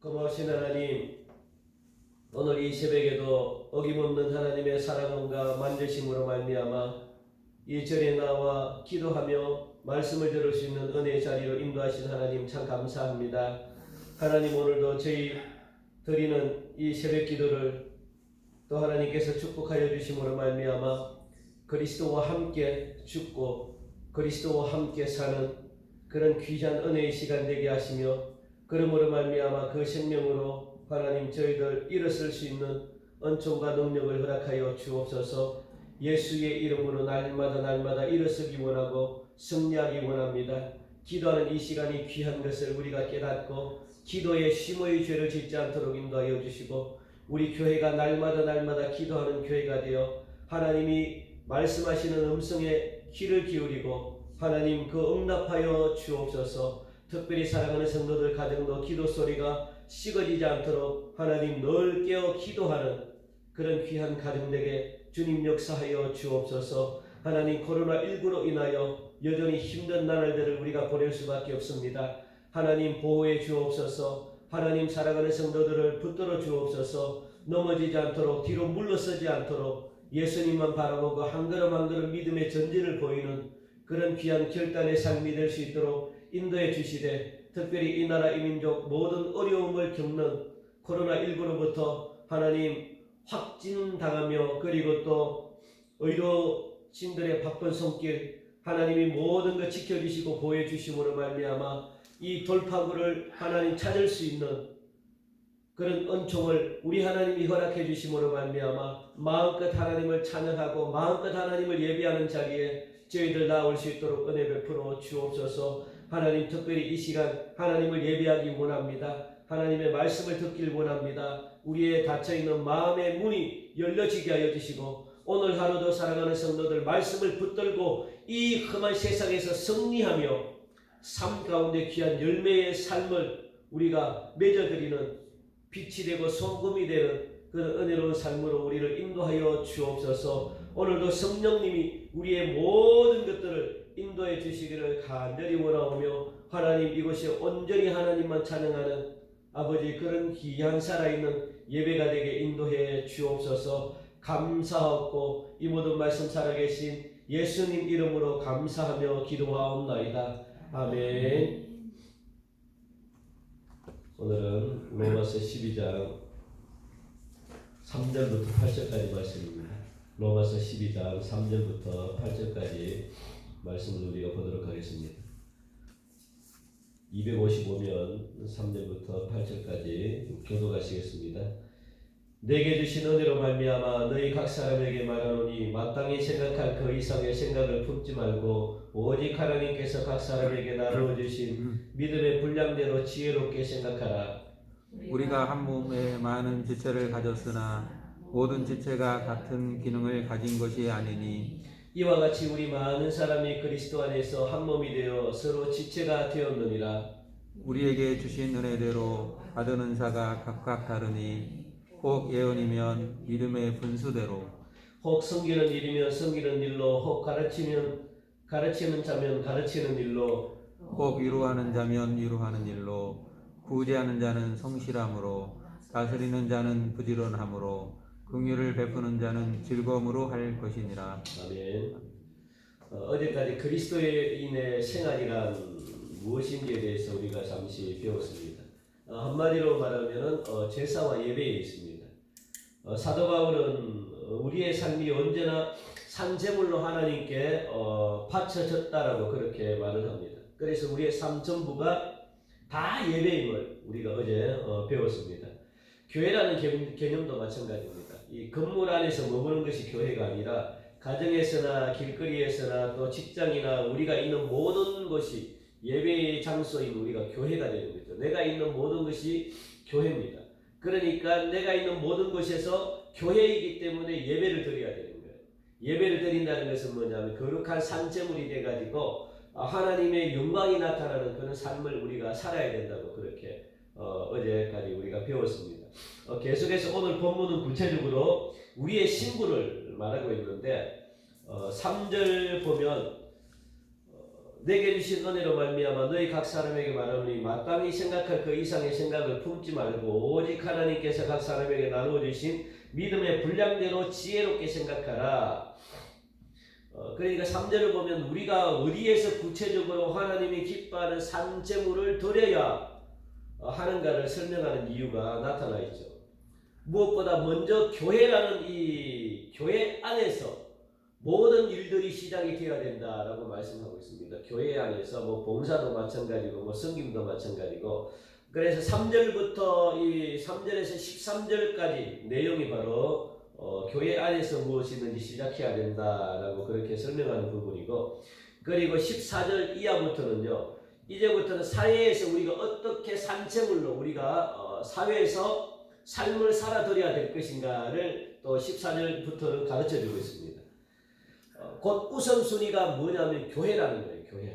고마우신 하나님, 오늘 이 새벽에도 어김없는 하나님의 사랑함과 만져심으로 말미암아 이 절에 나와 기도하며 말씀을 들을 수 있는 은혜의 자리로 인도하신 하나님 참 감사합니다. 하나님, 오늘도 저희 드리는 이 새벽 기도를 또 하나님께서 축복하여 주심으로 말미암아 그리스도와 함께 죽고 그리스도와 함께 사는 그런 귀한 은혜의 시간 되게 하시며, 그러므로 말미암아 그 생명으로 하나님 저희들 일어설 수 있는 은총과 능력을 허락하여 주옵소서. 예수의 이름으로 날마다 일어서기 원하고 승리하기 원합니다. 기도하는 이 시간이 귀한 것을 우리가 깨닫고 기도에 심의 죄를 짓지 않도록 인도하여 주시고, 우리 교회가 날마다 기도하는 교회가 되어 하나님이 말씀하시는 음성에 귀를 기울이고 하나님 그 응답하여 주옵소서. 특별히 사랑하는 성도들 가정도 기도 소리가 식어지지 않도록 하나님 늘 깨어 기도하는 그런 귀한 가정에게 주님 역사하여 주옵소서. 하나님, 코로나19로 인하여 여전히 힘든 나날들을 우리가 보낼 수밖에 없습니다. 하나님 보호해 주옵소서. 하나님, 사랑하는 성도들을 붙들어 주옵소서. 넘어지지 않도록, 뒤로 물러서지 않도록 예수님만 바라보고 한 걸음 한 걸음 믿음의 전진을 보이는 그런 귀한 결단의 삶이 될 수 있도록 인도해 주시되, 특별히 이 나라 이 민족 모든 어려움을 겪는 코로나19로부터 하나님 확진당하며, 그리고 또 의료진들의 바쁜 손길 하나님이 모든 것 지켜주시고 보호해 주심으로 말미암아 이 돌파구를 하나님 찾을 수 있는 그런 은총을 우리 하나님이 허락해 주심으로 말미암아 마음껏 하나님을 찬양하고 마음껏 하나님을 예배하는 자리에 저희들 나올 수 있도록 은혜 베풀어 주옵소서. 하나님, 특별히 이 시간 하나님을 예배하기 원합니다. 하나님의 말씀을 듣길 원합니다. 우리의 닫혀있는 마음의 문이 열려지게 하여 주시고, 오늘 하루도 사랑하는 성도들 말씀을 붙들고 이 험한 세상에서 승리하며 삶 가운데 귀한 열매의 삶을 우리가 맺어드리는 빛이 되고 소금이 되는 그런 은혜로운 삶으로 우리를 인도하여 주옵소서. 오늘도 성령님이 우리의 모든 것들을 인도해 주시기를 간절히 원하오며, 하나님 이곳이 온전히 하나님만 찬양하는 아버지 그런 귀한 살아있는 예배가 되게 인도해 주옵소서. 감사하고 이 모든 말씀 살아계신 예수님 이름으로 감사하며 기도하옵나이다. 아멘. 오늘은 로마서 12장 3절부터 8절까지 말씀입니다. 로마서 12장 3절부터 8절까지 말씀을 우리가 보도록 하겠습니다. 255면 3절부터 8절까지 교독하시겠습니다. 내게 주신 은혜로 말미암아 너희 각 사람에게 말하노니, 마땅히 생각할 그 이상의 생각을 품지 말고 오직 하나님께서 각 사람에게 나누어 주신 믿음의 분량대로 지혜롭게 생각하라. 우리가 한 몸에 많은 지체를 가졌으나 모든 지체가 같은 기능을 가진 것이 아니니, 이와 같이 우리 많은 사람이 그리스도 안에서 한 몸이 되어 서로 지체가 되었느니라. 우리에게 주신 은혜대로 받은 은사가 각각 다르니, 혹 예언이면 믿음의 분수대로, 혹 섬기는 일이면 섬기는 일로, 혹 가르치는 자면 가르치는 일로, 혹 위로하는 자면 위로하는 일로, 구제하는 자는 성실함으로, 다스리는 자는 부지런함으로, 긍휼을 베푸는 자는 즐거움으로 할 것이니라. 아멘. 어제까지 그리스도인의 생활이란 무엇인지에 대해서 우리가 잠시 배웠습니다. 한마디로 말하면 제사와 예배에 있습니다. 사도 바울은 우리의 삶이 언제나 산제물로 하나님께 바쳐졌다라고 그렇게 말을 합니다. 그래서 우리의 삶 전부가 다 예배임을 우리가 어제 배웠습니다. 교회라는 개념도 마찬가지입니다. 이 건물 안에서 머무는 것이 교회가 아니라 가정에서나 길거리에서나 또 직장이나 우리가 있는 모든 것이 예배의 장소인 우리가 교회가 되는 거죠. 내가 있는 모든 것이 교회입니다. 그러니까 내가 있는 모든 곳에서 교회이기 때문에 예배를 드려야 되는 거예요. 예배를 드린다는 것은 뭐냐면 거룩한 산제물이 돼가지고 하나님의 영광이 나타나는 그런 삶을 우리가 살아야 된다고 그렇게 어제까지 우리가 배웠습니다. 계속해서 오늘 본문은 구체적으로 우리의 신분을 말하고 있는데 3절 보면 내게 주신 은혜로 말미암아 너희 각 사람에게 말하노니 마땅히 생각할 그 이상의 생각을 품지 말고 오직 하나님께서 각 사람에게 나누어 주신 믿음의 분량대로 지혜롭게 생각하라. 그러니까 3절을 보면 우리가 어디에서 구체적으로 하나님이 기뻐하는 산제물을 드려야 하는가를 설명하는 이유가 나타나 있죠. 무엇보다 먼저 교회라는 이 교회 안에서 모든 일들이 시작이 되어야 된다라고 말씀하고 있습니다. 교회 안에서 뭐 봉사도 마찬가지고 뭐 섬김도 마찬가지고, 그래서 3절부터 이 3절에서 13절까지 내용이 바로 교회 안에서 무엇이든지 시작해야 된다라고 그렇게 설명하는 부분이고, 그리고 14절 이하부터는요, 이제부터는 사회에서 우리가 어떻게 산채물로 우리가 사회에서 삶을 살아드려야 될 것인가를 또 14절부터는 가르쳐주고 있습니다. 곧 우선순위가 뭐냐면 교회라는 거예요.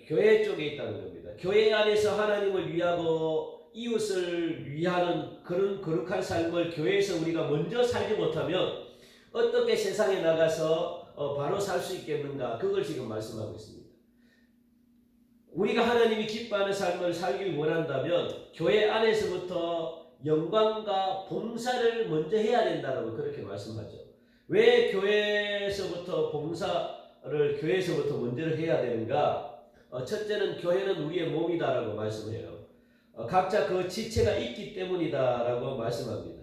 교회 쪽에 있다는 겁니다. 교회 안에서 하나님을 위하고 이웃을 위하는 그런 거룩한 삶을 교회에서 우리가 먼저 살지 못하면 어떻게 세상에 나가서 바로 살 수 있겠는가, 그걸 지금 말씀하고 있습니다. 우리가 하나님이 기뻐하는 삶을 살길 원한다면 교회 안에서부터 영광과 봉사를 먼저 해야 된다고 그렇게 말씀하죠. 왜 교회에서부터 봉사를 교회에서부터 먼저 해야 되는가? 첫째는 교회는 우리의 몸이다라고 말씀해요. 각자 그 지체가 있기 때문이다라고 말씀합니다.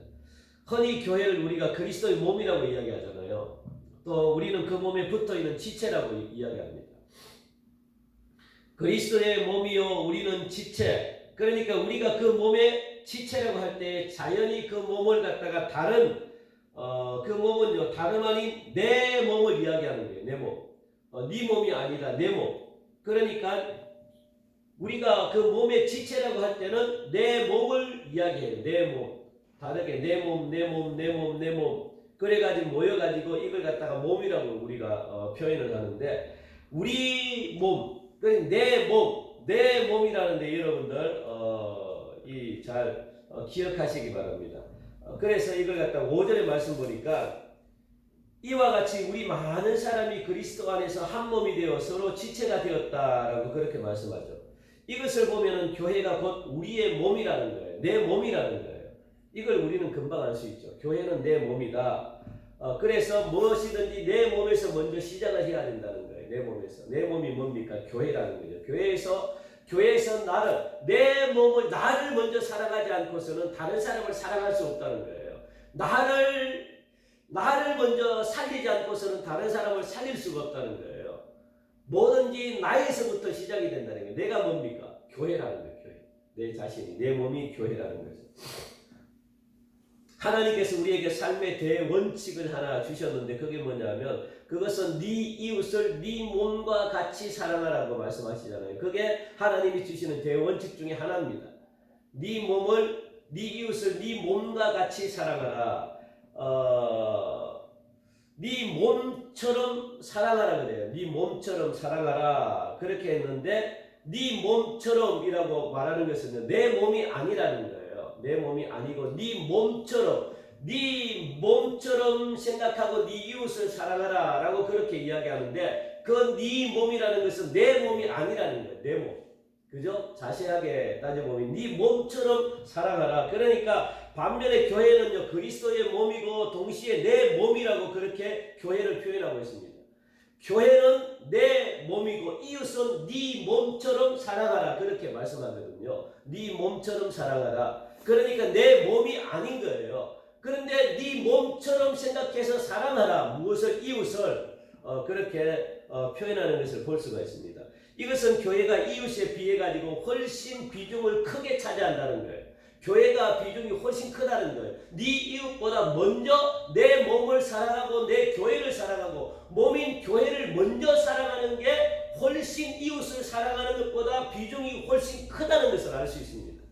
흔히 교회를 우리가 그리스도의 몸이라고 이야기하잖아요. 또 우리는 그 몸에 붙어있는 지체라고 이야기합니다. 그리스도의 몸이요 우리는 지체. 그러니까 우리가 그 몸의 지체라고 할 때 자연히 그 몸을 갖다가 다른 그 몸은요 다름 아닌 내 몸을 이야기하는 거예요. 내 몸. 네 몸이 아니라 내 몸. 그러니까 우리가 그 몸의 지체라고 할 때는 내 몸을 이야기해요. 내 몸. 다르게 내 몸, 내 몸, 내 몸, 내 몸. 그래가지고 모여가지고 이걸 갖다가 몸이라고 우리가 표현을 하는데, 우리 몸, 내 몸이라는데 여러분들 잘 기억하시기 바랍니다. 그래서 이걸 갖다가 5절의 말씀 보니까 이와 같이 우리 많은 사람이 그리스도 안에서 한 몸이 되어 서로 지체가 되었다라고 그렇게 말씀하죠. 이것을 보면은 교회가 곧 우리의 몸이라는 거예요. 내 몸이라는 거예요. 이걸 우리는 금방 알 수 있죠. 교회는 내 몸이다. 그래서 무엇이든지 내 몸에서 먼저 시작을 해야 된다는 거예요. 내 몸에서. 내 몸이 뭡니까? 교회라는 거죠. 교회에서 나를 먼저 사랑하지 않고서는 다른 사람을 사랑할 수 없다는 거예요. 나를 먼저 살리지 않고서는 다른 사람을 살릴 수가 없다는 거예요. 뭐든지 나에서부터 시작이 된다는 거예요. 내가 뭡니까? 교회라는 거예요. 교회. 내 자신이, 내 몸이 교회라는 거죠. 하나님께서 우리에게 삶의 대원칙을 하나 주셨는데 그게 뭐냐면, 그것은 네 이웃을 네 몸과 같이 사랑하라고 말씀하시잖아요. 그게 하나님이 주시는 대원칙 중에 하나입니다. 네 이웃을 네 몸과 같이 사랑하라. 네 몸처럼 사랑하라 그래요. 네 몸처럼 사랑하라 그렇게 했는데, 네 몸처럼이라고 말하는 것은 내 몸이 아니라는 거예요. 내 몸이 아니고 네 몸처럼 생각하고 네 이웃을 사랑하라 라고 그렇게 이야기하는데, 그 네 몸이라는 것은 내 몸이 아니라는 거예요. 내 몸. 그죠? 자세하게 따져보면 네 몸처럼 사랑하라. 그러니까 반면에 교회는요 그리스도의 몸이고 동시에 내 몸이라고 그렇게 교회를 표현하고 있습니다. 교회는 내 몸이고 이웃은 네 몸처럼 사랑하라 그렇게 말씀하거든요. 네 몸처럼 사랑하라. 그러니까 내 몸이 아닌 거예요. 그런데 네 몸처럼 생각해서 사랑하라. 무엇을? 이웃을 그렇게 표현하는 것을 볼 수가 있습니다. 이것은 교회가 이웃에 비해 가지고 훨씬 비중을 크게 차지한다는 거예요. 교회가 비중이 훨씬 크다는 거예요. 네 이웃보다 먼저 내 몸을 사랑하고 내 교회를 사랑하고 몸인 교회를 먼저 사랑하는 게 훨씬 이웃을 사랑하는 것보다 비중이 훨씬 크다는 것을 알 수 있습니다.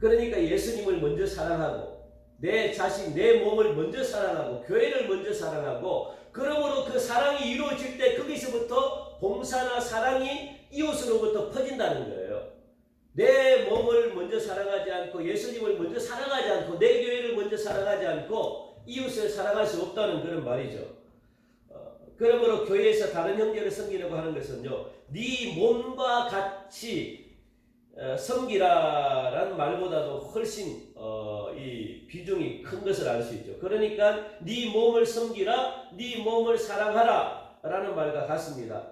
그러니까 예수님을 먼저 사랑하고 내 자신, 내 몸을 먼저 사랑하고 교회를 먼저 사랑하고, 그러므로 그 사랑이 이루어질 때 거기서부터 봉사나 사랑이 이웃으로부터 퍼진다는 거예요. 내 몸을 먼저 사랑하지 않고 예수님을 먼저 사랑하지 않고 내 교회를 먼저 사랑하지 않고 이웃을 사랑할 수 없다는 그런 말이죠. 그러므로 교회에서 다른 형제를 섬기려고 하는 것은요, 네 몸과 같이 섬기라라는 말보다도 훨씬 이 비중이 큰 것을 알 수 있죠. 그러니까 네 몸을 섬기라, 네 몸을 사랑하라라는 말과 같습니다.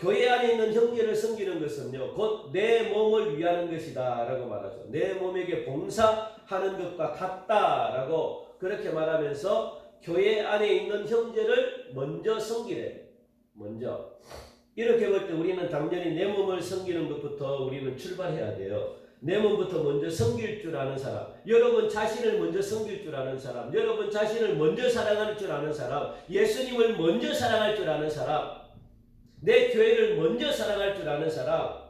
교회 안에 있는 형제를 섬기는 것은요, 곧 내 몸을 위하는 것이다라고 말하죠. 내 몸에게 봉사하는 것과 같다라고 그렇게 말하면서 교회 안에 있는 형제를 먼저 섬기래. 먼저. 이렇게 볼 때 우리는 당연히 내 몸을 섬기는 것부터 우리는 출발해야 돼요. 내 몸부터 먼저 섬길 줄 아는 사람, 여러분 자신을 먼저 섬길 줄 아는 사람, 여러분 자신을 먼저 사랑할 줄 아는 사람, 예수님을 먼저 사랑할 줄 아는 사람, 내 교회를 먼저 사랑할 줄 아는 사람,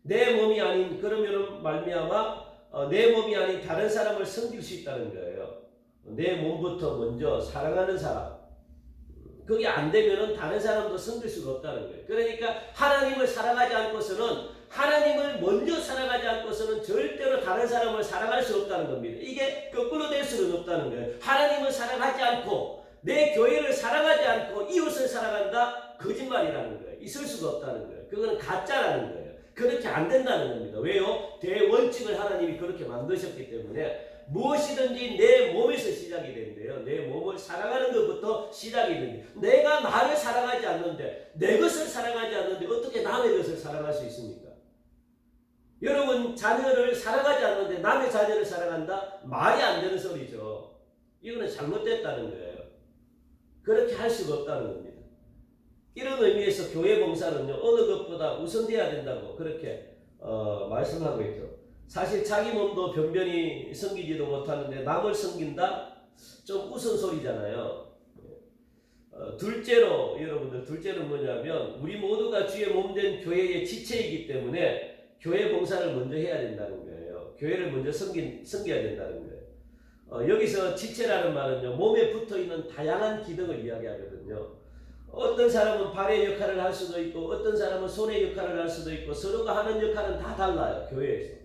내 몸이 아닌 그러면 말미암아 내 몸이 아닌 다른 사람을 섬길 수 있다는 거예요. 내 몸부터 먼저 사랑하는 사람, 그게 안 되면은 다른 사람도 섬길 수가 없다는 거예요. 그러니까 하나님을 사랑하지 않고서는, 하나님을 먼저 사랑하지 않고서는 절대로 다른 사람을 사랑할 수 없다는 겁니다. 이게 거꾸로 될 수는 없다는 거예요. 하나님을 사랑하지 않고 내 교회를 사랑하지 않고 이웃을 사랑한다? 거짓말이라는 거예요. 있을 수가 없다는 거예요. 그거는 가짜라는 거예요. 그렇게 안 된다는 겁니다. 왜요? 대원칙을 하나님이 그렇게 만드셨기 때문에 무엇이든지 내 몸에서 시작이 된대요. 내 몸을 사랑하는 것부터 시작이 된대요. 내가 나를 사랑하지 않는데, 내 것을 사랑하지 않는데 어떻게 남의 것을 사랑할 수 있습니까? 여러분 자녀를 사랑하지 않는데 남의 자녀를 사랑한다? 말이 안 되는 소리죠. 이거는 잘못됐다는 거예요. 그렇게 할 수가 없다는 겁니다. 이런 의미에서 교회 봉사는요, 어느 것보다 우선돼야 된다고 그렇게 말씀하고 있죠. 사실 자기 몸도 변변히 섬기지도 못하는데 남을 섬긴다? 좀 우선소리잖아요. 둘째로, 여러분들, 둘째는 뭐냐면 우리 모두가 주의 몸된 교회의 지체이기 때문에 교회 봉사를 먼저 해야 된다는 거예요. 교회를 먼저 섬겨야 된다는 거예요. 여기서 지체라는 말은요, 몸에 붙어있는 다양한 기능을 이야기하거든요. 어떤 사람은 발의 역할을 할 수도 있고 어떤 사람은 손의 역할을 할 수도 있고 서로가 하는 역할은 다 달라요. 교회에서.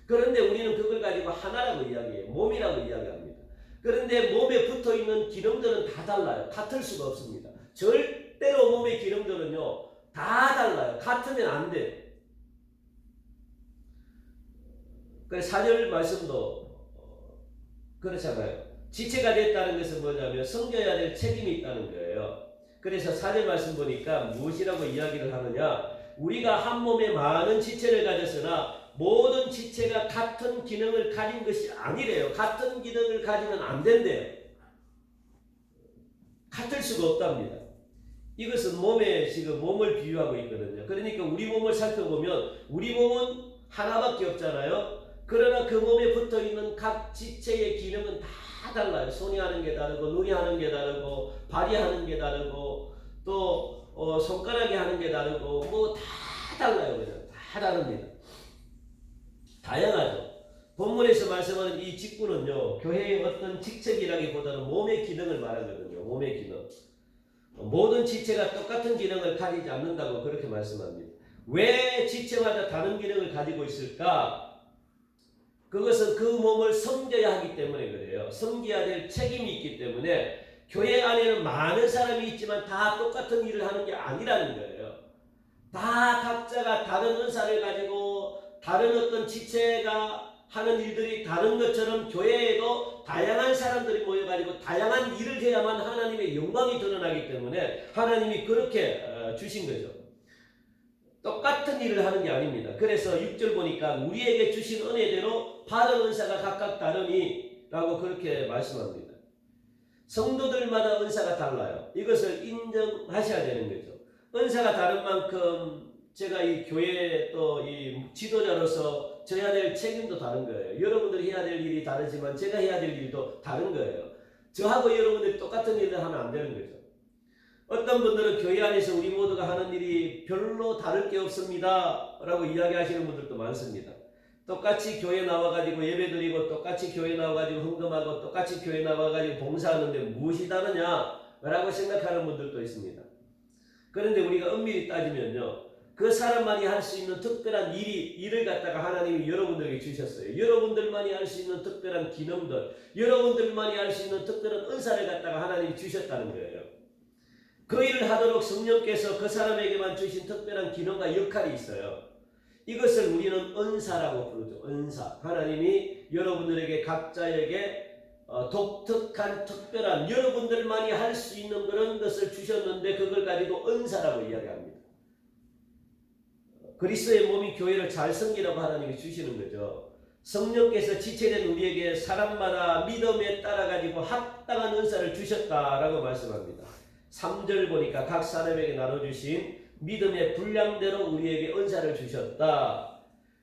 그런데 우리는 그걸 가지고 하나라고 이야기해요. 몸이라고 이야기합니다. 그런데 몸에 붙어있는 기능들은 다 달라요. 같을 수가 없습니다. 절대로 몸의 기능들은요 다 달라요. 같으면 안 돼요. 그래서 4절 말씀도 그렇잖아요. 지체가 됐다는 것은 뭐냐면 섬겨야 될 책임이 있다는 거예요. 그래서 4절 말씀 보니까 무엇이라고 이야기를 하느냐, 우리가 한 몸에 많은 지체를 가졌으나 모든 지체가 같은 기능을 가진 것이 아니래요. 같은 기능을 가지면 안 된대요. 같을 수가 없답니다. 이것은 몸에 지금 몸을 비유하고 있거든요. 그러니까 우리 몸을 살펴보면 우리 몸은 하나밖에 없잖아요. 그러나 그 몸에 붙어있는 각 지체의 기능은 다 달라요. 손이 하는 게 다르고 눈이 하는 게 다르고 발이 하는 게 다르고 또 손가락이 하는 게 다르고 뭐 다 달라요. 그냥 다 다릅니다. 다양하죠. 본문에서 말씀하는 이 직분은요, 교회의 어떤 직책이라기보다는 몸의 기능을 말하거든요. 몸의 기능. 모든 지체가 똑같은 기능을 가지지 않는다고 그렇게 말씀합니다. 왜 지체마다 다른 기능을 가지고 있을까? 그것은 그 몸을 섬겨야 하기 때문에 그래요. 섬겨야 될 책임이 있기 때문에 교회 안에는 많은 사람이 있지만 다 똑같은 일을 하는 게 아니라는 거예요. 다 각자가 다른 은사를 가지고 다른 어떤 지체가 하는 일들이 다른 것처럼 교회에도 다양한 사람들이 모여가지고 다양한 일을 해야만 하나님의 영광이 드러나기 때문에 하나님이 그렇게 주신 거죠. 똑같은 일을 하는 게 아닙니다. 그래서 6절 보니까 우리에게 주신 은혜대로 받은 은사가 각각 다르니 라고 그렇게 말씀합니다. 성도들마다 은사가 달라요. 이것을 인정하셔야 되는 거죠. 은사가 다른 만큼 제가 이 교회 또 이 지도자로서 져야 될 책임도 다른 거예요. 여러분들이 해야 될 일이 다르지만 제가 해야 될 일도 다른 거예요. 저하고 여러분들이 똑같은 일을 하면 안 되는 거죠. 어떤 분들은 교회 안에서 우리 모두가 하는 일이 별로 다를 게 없습니다 라고 이야기하시는 분들도 많습니다. 똑같이 교회 나와가지고 예배드리고 똑같이 교회 나와가지고 헌금하고 똑같이 교회 나와가지고 봉사하는데 무엇이 다르냐 라고 생각하는 분들도 있습니다. 그런데 우리가 엄밀히 따지면요, 그 사람만이 할 수 있는 특별한 일을 갖다가 하나님이 여러분들에게 주셨어요. 여러분들만이 할 수 있는 특별한 기능들, 여러분들만이 할 수 있는 특별한 은사를 갖다가 하나님이 주셨다는 거예요. 그 일을 하도록 성령께서 그 사람에게만 주신 특별한 기능과 역할이 있어요. 이것을 우리는 은사라고 부르죠. 은사. 하나님이 여러분들에게 각자에게 독특한 특별한 여러분들만이 할 수 있는 그런 것을 주셨는데 그걸 가지고 은사라고 이야기합니다. 그리스도의 몸이 교회를 잘 섬기라고 하나님이 주시는 거죠. 성령께서 지체된 우리에게 사람마다 믿음에 따라 가지고 합당한 은사를 주셨다라고 말씀합니다. 3절 보니까 각 사람에게 나눠주신 믿음의 분량대로 우리에게 은사를 주셨다.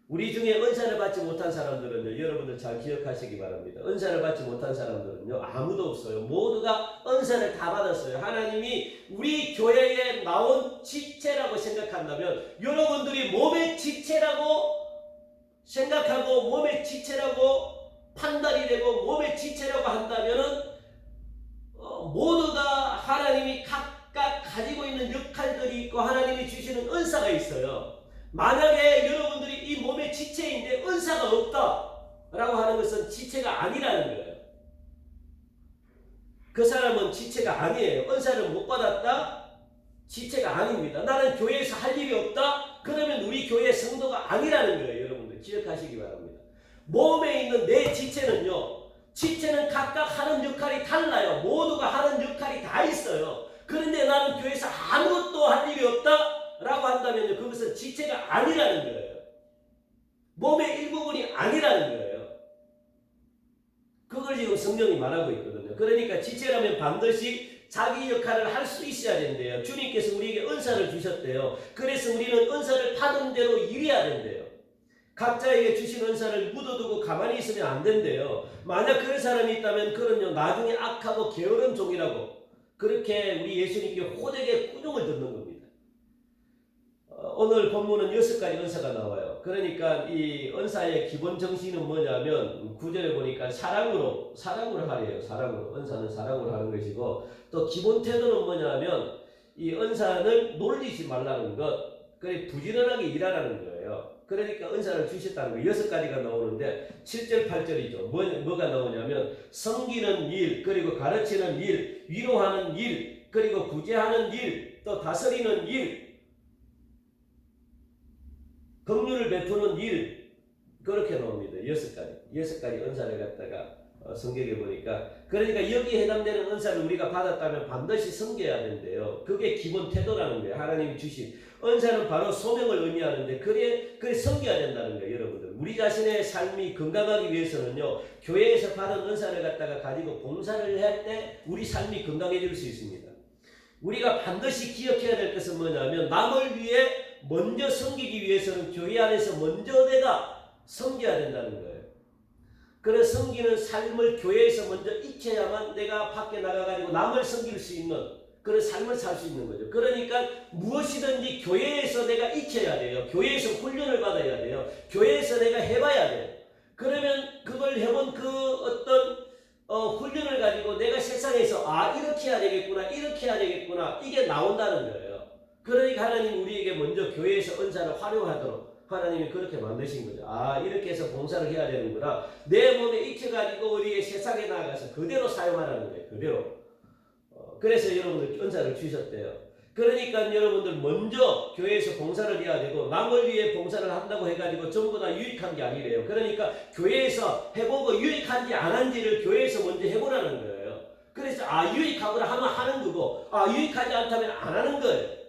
우리 중에 은사를 받지 못한 사람들은요, 여러분들 잘 기억하시기 바랍니다. 은사를 받지 못한 사람들은요, 아무도 없어요. 모두가 은사를 다 받았어요. 하나님이 우리 교회에 나온 지체라고 생각한다면, 여러분들이 몸의 지체라고 생각하고 몸의 지체라고 판단이 되고 몸의 지체라고 한다면은 모두가 하나님이 각각 가지고 있는 역할들이 있고 하나님이 주시는 은사가 있어요. 만약에 여러분들이 이 몸의 지체인데 은사가 없다라고 하는 것은 지체가 아니라는 거예요. 그 사람은 지체가 아니에요. 은사를 못 받았다? 지체가 아닙니다. 나는 교회에서 할 일이 없다? 그러면 우리 교회 성도가 아니라는 거예요. 여러분들 기억하시기 바랍니다. 몸에 있는 내 지체는요, 지체는 각각 하는 역할이 달라요. 모두가 하는 역할이 다 있어요. 그런데 나는 교회에서 아무것도 할 일이 없다? 라고 한다면요, 그것은 지체가 아니라는 거예요. 몸의 일부분이 아니라는 거예요. 그걸 지금 성령이 말하고 있거든요. 그러니까 지체라면 반드시 자기 역할을 할 수 있어야 된대요. 주님께서 우리에게 은사를 주셨대요. 그래서 우리는 은사를 받은 대로 일해야 된대요. 각자에게 주신 은사를 묻어두고 가만히 있으면 안 된대요. 만약 그런 사람이 있다면 그는요, 나중에 악하고 게으른 종이라고 그렇게 우리 예수님께 호되게 꾸중을 듣는 겁니다. 오늘 본문은 6가지 은사가 나와요. 그러니까 이 은사의 기본 정신은 뭐냐면 9절에 보니까 사랑으로 하래요. 사랑으로. 은사는 사랑으로 하는 것이고, 또 기본 태도는 뭐냐면 이 은사는 놀리지 말라는 것, 그래 부지런하게 일하라는 거예요. 그러니까 은사를 주셨다는 거 6가지가 나오는데 7절 8절이죠. 뭐가 나오냐면 섬기는 일, 그리고 가르치는 일, 위로하는 일, 그리고 구제하는 일, 또 다스리는 일, 긍휼을 베푸는 일, 그렇게 나옵니다. 6가지 은사를 갖다가 성경에 보니까, 그러니까 여기에 해당되는 은사를 우리가 받았다면 반드시 섬겨야 된대요. 그게 기본 태도라는 거예요. 하나님이 주신 은사는 바로 소명을 의미하는데 그래 섬겨야 된다는 거예요. 여러분들, 우리 자신의 삶이 건강하기 위해서는요, 교회에서 받은 은사를 갖다가 가지고 봉사를 할 때 우리 삶이 건강해질 수 있습니다. 우리가 반드시 기억해야 될 것은 뭐냐면, 남을 위해 먼저 섬기기 위해서는 교회 안에서 먼저 내가 섬겨야 된다는 거예요. 그런 섬기는 삶을 교회에서 먼저 익혀야만 내가 밖에 나가가지고 남을 섬길 수 있는 그런 삶을 살 수 있는 거죠. 그러니까 무엇이든지 교회에서 내가 익혀야 돼요. 교회에서 훈련을 받아야 돼요. 교회에서 내가 해봐야 돼요. 그러면 그걸 해본 그 어떤 훈련을 가지고 내가 세상에서 이렇게 해야 되겠구나, 이렇게 해야 되겠구나, 이게 나온다는 거예요. 그러니까 하나님 우리에게 먼저 교회에서 은사를 활용하도록 하나님이 그렇게 만드신 거죠. 이렇게 해서 봉사를 해야 되는구나. 내 몸에 익혀가지고 우리의 세상에 나가서 그대로 사용하라는 거예요. 그대로. 그래서 여러분들 은사를 주셨대요. 그러니까 여러분들 먼저 교회에서 봉사를 해야 되고, 남을 위해 봉사를 한다고 해가지고 전부 다 유익한 게 아니래요. 그러니까 교회에서 해보고 유익한지 안 한지를 교회에서 먼저 해보라는 거예요. 그래서 유익하거나 하면 하는 거고, 유익하지 않다면 안 하는 거예요.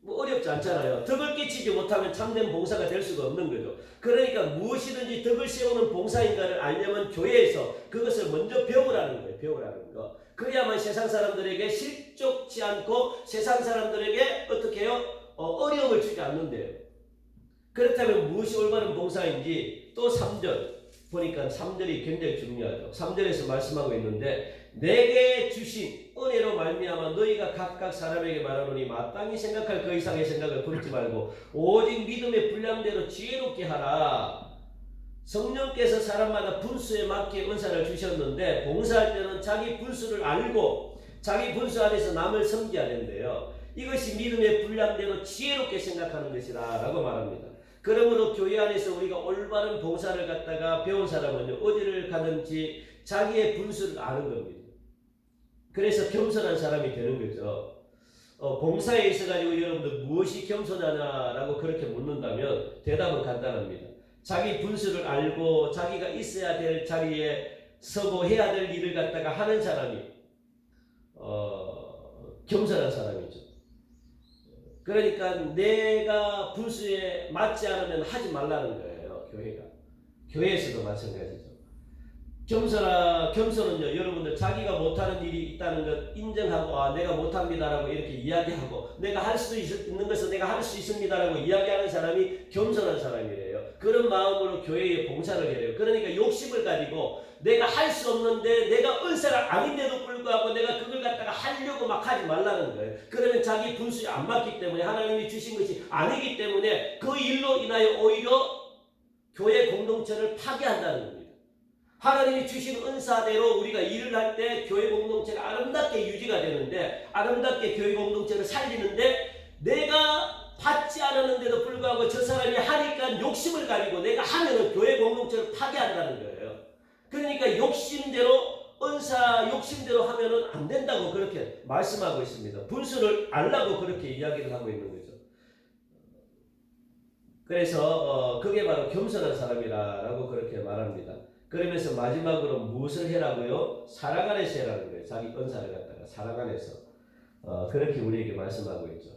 뭐 어렵지 않잖아요. 덕을 끼치지 못하면 참된 봉사가 될 수가 없는 거죠. 그러니까 무엇이든지 덕을 세우는 봉사인가를 알려면 교회에서 그것을 먼저 배우라는 거예요. 배우라는 거. 그래야만 세상 사람들에게 실족지 않고 세상 사람들에게 어떻게 해요? 어려움을 주지 않는데요. 그렇다면 무엇이 올바른 봉사인지 또 3절 보니까 3절이 굉장히 중요하죠. 3절에서 말씀하고 있는데, 내게 주신 은혜로 말미암아 너희가 각각 사람에게 말하노니 마땅히 생각할 그 이상의 생각을 버리지 말고 오직 믿음의 분량대로 지혜롭게 하라. 성령께서 사람마다 분수에 맞게 은사를 주셨는데, 봉사할 때는 자기 분수를 알고 자기 분수 안에서 남을 섬겨야 된대요. 이것이 믿음의 분량대로 지혜롭게 생각하는 것이다 라고 말합니다. 그러므로 교회 안에서 우리가 올바른 봉사를 갖다가 배운 사람은요, 어디를 가든지 자기의 분수를 아는 겁니다. 그래서 겸손한 사람이 되는 거죠. 봉사에 있어가지고 여러분들 무엇이 겸손하냐라고 그렇게 묻는다면 대답은 간단합니다. 자기 분수를 알고 자기가 있어야 될 자리에 서고 해야 될 일을 갖다가 하는 사람이 겸손한 사람이죠. 그러니까 내가 분수에 맞지 않으면 하지 말라는 거예요. 교회에서도 마찬가지죠. 겸손은요, 여러분들 자기가 못하는 일이 있다는 것 인정하고 내가 못합니다라고 이렇게 이야기하고 내가 할 수 있는 것은 내가 할 수 있습니다라고 이야기하는 사람이 겸손한 사람이래요. 그런 마음으로 교회에 봉사를 해요. 그러니까 욕심을 가지고 내가 할 수 없는데 내가 은사가 아닌데도 불구하고 내가 그걸 갖다가 하려고 막 하지 말라는 거예요. 그러면 자기 분수에 안 맞기 때문에 하나님이 주신 것이 아니기 때문에 그 일로 인하여 오히려 교회 공동체를 파괴한다는 겁니다. 하나님이 주신 은사대로 우리가 일을 할 때 교회 공동체가 아름답게 유지가 되는데 아름답게 교회 공동체를 살리는데 내가 받지 않았는데도 불구하고 저 사람이 하니까 욕심을 가지고 내가 하면은 교회 공동체를 파괴한다는 거예요. 그러니까 욕심대로 은사 욕심대로 하면은 안 된다고 그렇게 말씀하고 있습니다. 분수를 알라고 그렇게 이야기를 하고 있는 거죠. 그래서 그게 바로 겸손한 사람이라고 그렇게 말합니다. 그러면서 마지막으로 무엇을 해라고요? 사랑 안에서 해라는 거예요. 자기 은사를 갖다가 사랑 안에서 그렇게 우리에게 말씀하고 있죠.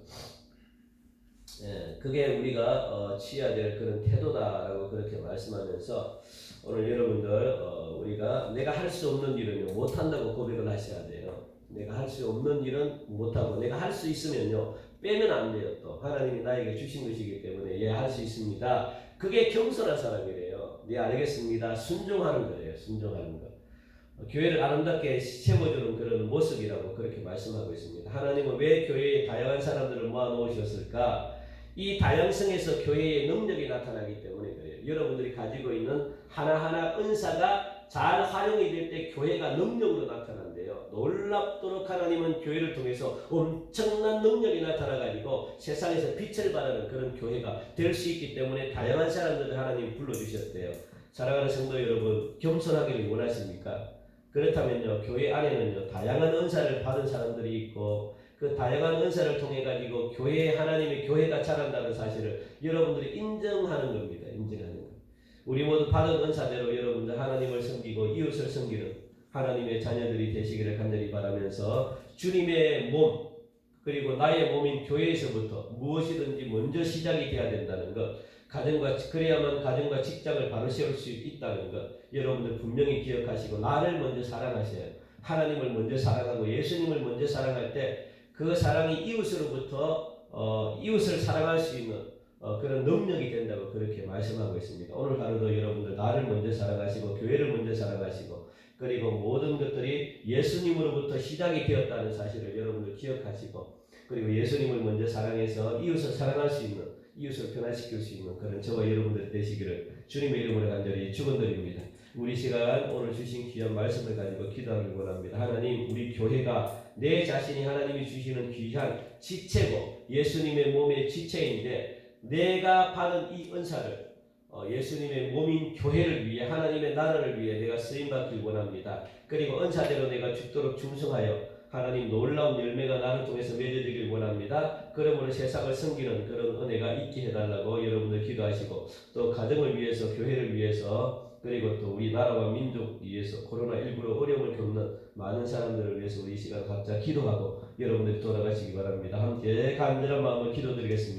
예, 그게 우리가 취해야 될 그런 태도다라고 그렇게 말씀하면서 오늘 여러분들 우리가 내가 할 수 없는 일은요 못한다고 고백을 하셔야 돼요. 내가 할 수 없는 일은 못하고 내가 할 수 있으면요 빼면 안 돼요. 또 하나님이 나에게 주신 것이기 때문에 예 할 수 있습니다. 그게 겸손한 사람이래요. 네 알겠습니다. 순종하는 거예요. 순종하는 거. 교회를 아름답게 세워주는 그런 모습이라고 그렇게 말씀하고 있습니다. 하나님은 왜 교회에 다양한 사람들을 모아놓으셨을까? 이 다양성에서 교회의 능력이 나타나기 때문에 그래요. 여러분들이 가지고 있는 하나하나 은사가 잘 활용이 될 때 교회가 능력으로 나타난대요. 놀랍도록 하나님은 교회를 통해서 엄청난 능력이 나타나가지고 세상에서 빛을 발하는 그런 교회가 될 수 있기 때문에 다양한 사람들을 하나님이 불러주셨대요. 사랑하는 성도 여러분, 겸손하기를 원하십니까? 그렇다면요, 교회 안에는요, 다양한 은사를 받은 사람들이 있고 그 다양한 은사를 통해 가지고 하나님의 교회가 자란다는 사실을 여러분들이 인정하는 겁니다. 인정하는 거. 우리 모두 받은 은사대로 여러분들 하나님을 섬기고 이웃을 섬기는 하나님의 자녀들이 되시기를 간절히 바라면서 주님의 몸 그리고 나의 몸인 교회에서부터 무엇이든지 먼저 시작이 돼야 된다는 것, 그래야만 가정과 직장을 바로 세울 수 있다는 것 여러분들 분명히 기억하시고 나를 먼저 사랑하셔야 해요. 하나님을 먼저 사랑하고 예수님을 먼저 사랑할 때 그 사랑이 이웃으로부터 이웃을 사랑할 수 있는 그런 능력이 된다고 그렇게 말씀하고 있습니다. 오늘 하루도 여러분들 나를 먼저 사랑하시고 교회를 먼저 사랑하시고 그리고 모든 것들이 예수님으로부터 시작이 되었다는 사실을 여러분들 기억하시고 그리고 예수님을 먼저 사랑해서 이웃을 사랑할 수 있는 이웃을 변화시킬 수 있는 그런 저와 여러분들 되시기를 주님의 이름으로 간절히 축원드립니다. 우리 시간 오늘 주신 귀한 말씀을 가지고 기도하길 원합니다. 하나님, 우리 교회가 내 자신이 하나님이 주시는 귀한 지체고 예수님의 몸의 지체인데 내가 받은 이 은사를 예수님의 몸인 교회를 위해 하나님의 나라를 위해 내가 쓰임받길 원합니다. 그리고 은사대로 내가 죽도록 충성하여 하나님 놀라운 열매가 나를 통해서 맺어지길 원합니다. 그러므로 세상을 섬기는 그런 은혜가 있게 해달라고 여러분들 기도하시고 또 가정을 위해서 교회를 위해서 그리고 또 우리 나라와 민족 위해서 코로나19로 어려움을 겪는 많은 사람들을 위해서 우리 이 시간 각자 기도하고 여러분들이 돌아가시기 바랍니다. 함께 간절한 마음을 기도드리겠습니다.